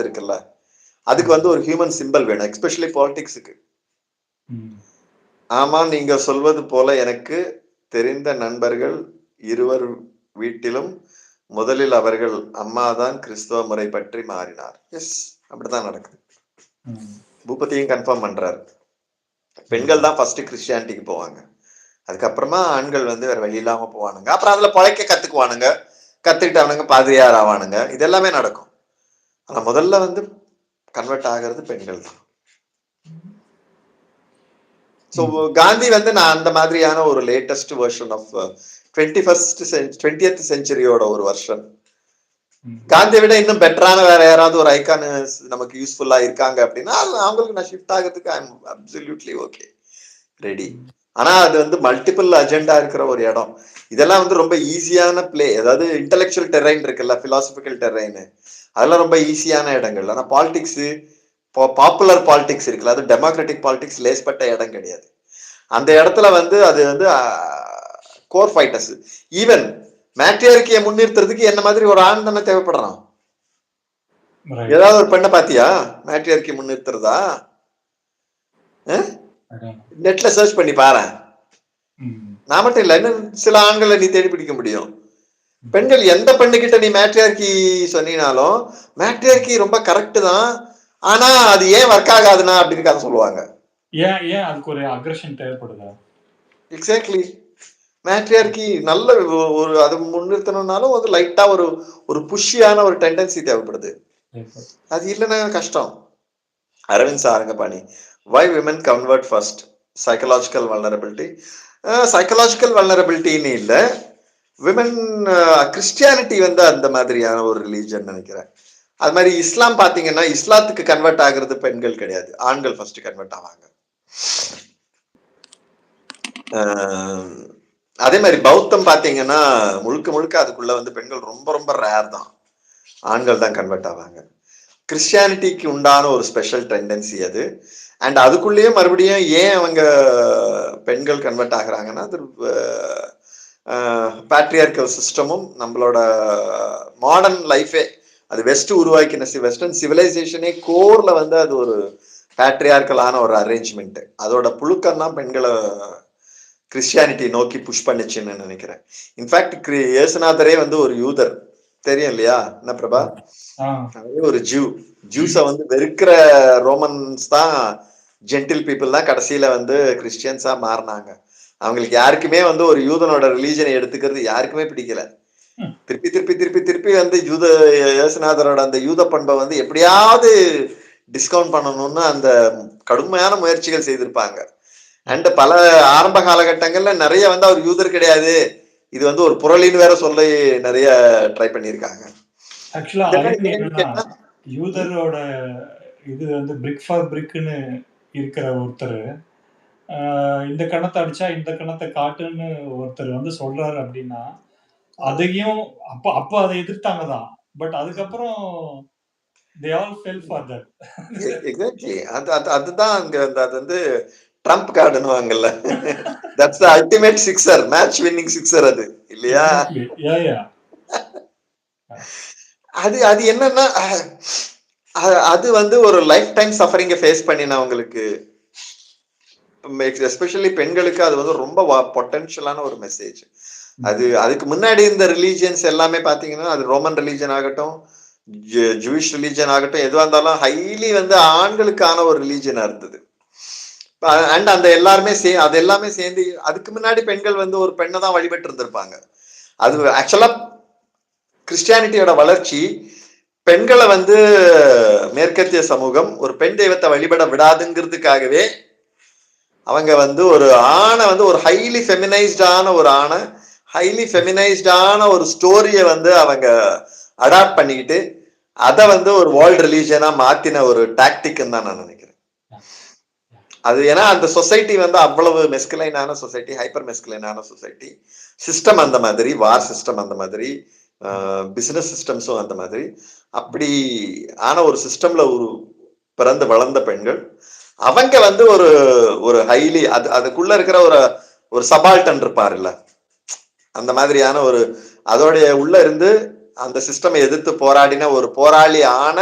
இருக்குல்ல, அதுக்கு வந்து ஒரு ஹியூமன் சிம்பல் வேணும், எஸ்பெஷலி பாலிடிக்ஸுக்கு. ஆமா, நீங்க சொல்வது போல எனக்கு தெரிந்த நண்பர்கள் இருவர் வீட்டிலும் முதலில் அவர்கள் அம்மாதான் கிறிஸ்தவ முறை பற்றி மாறினார். எஸ், அப்படிதான் நடக்குது. பூபதியும் கன்ஃபார்ம் பண்றாரு. பெண்கள் தான் ஃபர்ஸ்ட் கிறிஸ்டியானிட்டிக்கு போவாங்க, அதுக்கப்புறமா ஆண்கள் வந்து வேற வழி இல்லாம போவானுங்க. அப்புறம் அதுல பழைக்க கத்துக்குவானுங்க, கத்துக்கிட்டு அவனுங்க பாதிரியார் ஆவானுங்க. இது எல்லாமே நடக்கும். ஆனா முதல்ல வந்து கன்வெர்ட் ஆகிறது பெண்கள் தான். ஸோ காந்தி வந்து நான் அந்த மாதிரியான ஒரு லேட்டஸ்ட் வெர்ஷன் ஆஃப் 20th செஞ்சுரியோட ஒரு வெர்ஷன். காந்தியை விட இன்னும் பெட்டரான வேற யாராவது ஒரு ஐகான் நமக்கு யூஸ்ஃபுல்லா இருக்காங்க அப்படின்னா அவங்களுக்கு நான் ஷிஃப்ட் ஆகிறதுக்கு I am absolutely okay, ready. ஆனா அது வந்து மல்டிபிள் அஜெண்டா இருக்கிற ஒரு இடம். இதெல்லாம் வந்து ரொம்ப ஈஸியான பிளே, அதாவது இன்டெலெக்சுவல் டெரைன் இருக்குல்ல, பிலாசபிக்கல் டெரைன், அதெல்லாம் ரொம்ப ஈஸியான இடங்கள். ஆனா பாலிடிக்ஸ், பாப்புலர் பாலிடிக்ஸ் இருக்குல்ல, அது டெமோக்ராட்டிக் பாலிடிக்ஸ் லேஸ்பட்ட இடம் கிடையாது. அந்த இடத்துல வந்து அது வந்து கோர் ஃபைட்டர்ஸ். ஈவன் மேட்ரியார்கியை முன்னிறுத்துறதுக்கு என்ன மாதிரி ஒரு ஆண் தானே தேவைப்படுறான். ஏதாவது ஒரு பெண்ணை பாத்தியா மேட்ரியார்கியை முன்னிறுத்துறதா? நெட்ல சர்ச் பண்ணி பாரு. நான் மட்டும் இல்ல, இன்னும் சில ஆண்களை நீ தேடி பிடிக்க முடியும். பெண்கள் எந்த பெண்ணுகிட்ட நீ மேட்ரியார்கி சொன்னீங்கனாலும் மேட்ரியார்கி ரொம்ப கரெக்ட் தான், ஆனா அது ஏன் ஒர்க் ஆகாதுன்னா அப்படின்னு கதை சொல்லுவாங்க. ஏன் அதுக்கு ஒரு அக்ரஷன் தேவைப்படுதா? எக்ஸாக்ட்லி. மேட்ரியார்கி நல்ல ஒரு அது முன்னிறுத்தணும்னாலும் அது லைட்டா ஒரு புஷ்ஷியான ஒரு டெண்டன்சி தேவைப்படுது. அது இல்லைன்னா கஷ்டம். Aravind Sarangapani, why women convert first? Psychological vulnerability. Psychological வல்னரபிலிட்டின்னு இல்லை, விமன் கிறிஸ்டியானிட்டி வந்து அந்த மாதிரியான ஒரு ரிலீஜன் நினைக்கிறேன். அது மாதிரி இஸ்லாம் பாத்தீங்கன்னா இஸ்லாத்துக்கு கன்வெர்ட் ஆகுறது பெண்கள் கிடையாது, ஆண்கள் ஃபர்ஸ்ட் கன்வெர்ட் ஆவாங்க. அதே மாதிரி பௌத்தம் பாத்தீங்கன்னா முழுக்க முழுக்க அதுக்குள்ள வந்து பெண்கள் ரொம்ப ரொம்ப ரேர் தான், ஆண்கள் தான் கன்வெர்ட் ஆவாங்க. கிறிஸ்டியானிட்டிக்கு உண்டான ஒரு ஸ்பெஷல் டெண்டன்சி அது. அண்ட் அதுக்குள்ளேயே மறுபடியும் ஏன் அவங்க பெண்கள் கன்வெர்ட் ஆகுறாங்கன்னா, அது பேட்ரியார்கல் சிஸ்டமும் நம்மளோட மாடர்ன் லைஃபே, அது வெஸ்ட் உருவாக்கின வெஸ்டர்ன் சிவிலைசேஷனே கோர்ல வந்து அது ஒரு பேட்ரியார்கலான ஒரு அரேஞ்ச்மெண்ட். அதோட புழுக்கம் தான் பெண்களை கிறிஸ்டியானிட்டி நோக்கி புஷ் பண்ணிச்சுன்னு நினைக்கிறேன். இன்ஃபேக்ட் இயேசுநாதரே வந்து ஒரு யூதர், தெரியும் இல்லையா என்ன பிரபா? ஒரு ஜூஸ வந்து வெறுக்கிற ரோமன்ஸ் தான், ஜென்டில் பீப்புள் தான் கடைசியில வந்து கிறிஸ்டியன்ஸா மாறினாங்க. அவங்களுக்கு யாருக்குமே வந்து ஒரு யூதனோட ரிலீஜனை எடுத்துக்கிறது யாருக்குமே பிடிக்கல. திருப்பி திருப்பி திருப்பி திருப்பி வந்து இயேசுநாதரோட அந்த யூத பண்பை வந்து எப்படியாவது டிஸ்கவுண்ட் பண்ணணும்னு அந்த கடுமையான முயற்சிகள் செய்திருப்பாங்க. அண்ட் பல ஆரம்ப காலகட்டங்கள்ல நிறைய வந்து அவர் யூதர் கிடையாது, இது வந்து ஒரு புரளின்னு வேற சொல்லி நிறைய ட்ரை பண்ணியிருக்காங்க. யூதரோட இது வந்து பிரிக் ஃபார் பிரிக்னு இருக்கிற ஒருத்தர் இந்த கணத்தை அடிச்சா இந்த கணத்தை காட்டுன்னு ஒருத்தர் வந்து சொல்றாரு அப்படின்னா அதையும் அப்ப அதை எதிர்த்தாங்க தான். பட் அதுக்கப்புறம் they all fell for that. Exactly. அதுதான் அங்க அது வந்து ட்ரம்ப் கார்டுன்னுவாங்கல்ல, that's the ultimate sixer, match winning sixer அது இல்லையா? அது என்னன்னா அது வந்து ஒரு லைஃப் டைம் சஃபரிங்க ஃபேஸ் பண்ணினவங்களுக்கு, எஸ்பெஷலி பெண்களுக்கு அது வந்து ரொம்ப பொட்டன்ஷியலான ஒரு மெசேஜ். அதுக்கு முன்னாடி இந்த ரிலீஜியன்ஸ் எல்லாமே பாத்தீங்கன்னா, அது ரோமன் ரிலீஜன் ஆகட்டும், ஜூயிஷ் ரிலீஜன் ஆகட்டும், எதுவா இருந்தாலும் ஹைலி வந்து ஆண்களுக்கான ஒரு ரிலீஜனா இருந்தது. அண்ட் அந்த அது எல்லாமே சேர்ந்து அதுக்கு முன்னாடி பெண்கள் வந்து ஒரு பெண்ணை தான் வழிபட்டு இருந்திருப்பாங்க. அது ஆக்சுவலா கிறிஸ்டியானிட்டியோட வளர்ச்சி பெண்களை வந்து மேற்கத்திய சமூகம் ஒரு பெண் தெய்வத்தை வழிபட விடாதுங்கிறதுக்காகவே அவங்க வந்து ஒரு ஆணை வந்து ஒரு ஹைலி ஃபெமினைஸ்டான ஒரு ஆணை, ஹைலி ஃபெமினைஸ்டான ஒரு ஸ்டோரியை வந்து அவங்க அடாப்ட் பண்ணிக்கிட்டு அதை வந்து ஒரு வேர்ல்ட் ரிலீஜனா மாத்தின ஒரு டாக்டிக்னு தான் நான் நினைக்கிறேன். அது ஏன்னா அந்த சொசைட்டி வந்து அவ்வளவு மெஸ்குலைனான சொசைட்டி, ஹைப்பர் மெஸ்குலைனான சொசைட்டி, சிஸ்டம் அந்த மாதிரி, வார் சிஸ்டம் அந்த மாதிரி, பிசினஸ் சிஸ்டம்ஸும் அந்த மாதிரி, அப்படி ஆன ஒரு சிஸ்டம்ல பிறந்து வளர்ந்த பெண்கள் அவங்க வந்து ஒரு ஹைலி அதுக்குள்ள இருக்கிற ஒரு சபால்டன் இருப்பாருல்ல, அந்த மாதிரியான அதோடைய உள்ள இருந்து அந்த சிஸ்டம் எதிர்த்து போராடின ஒரு போராளி ஆன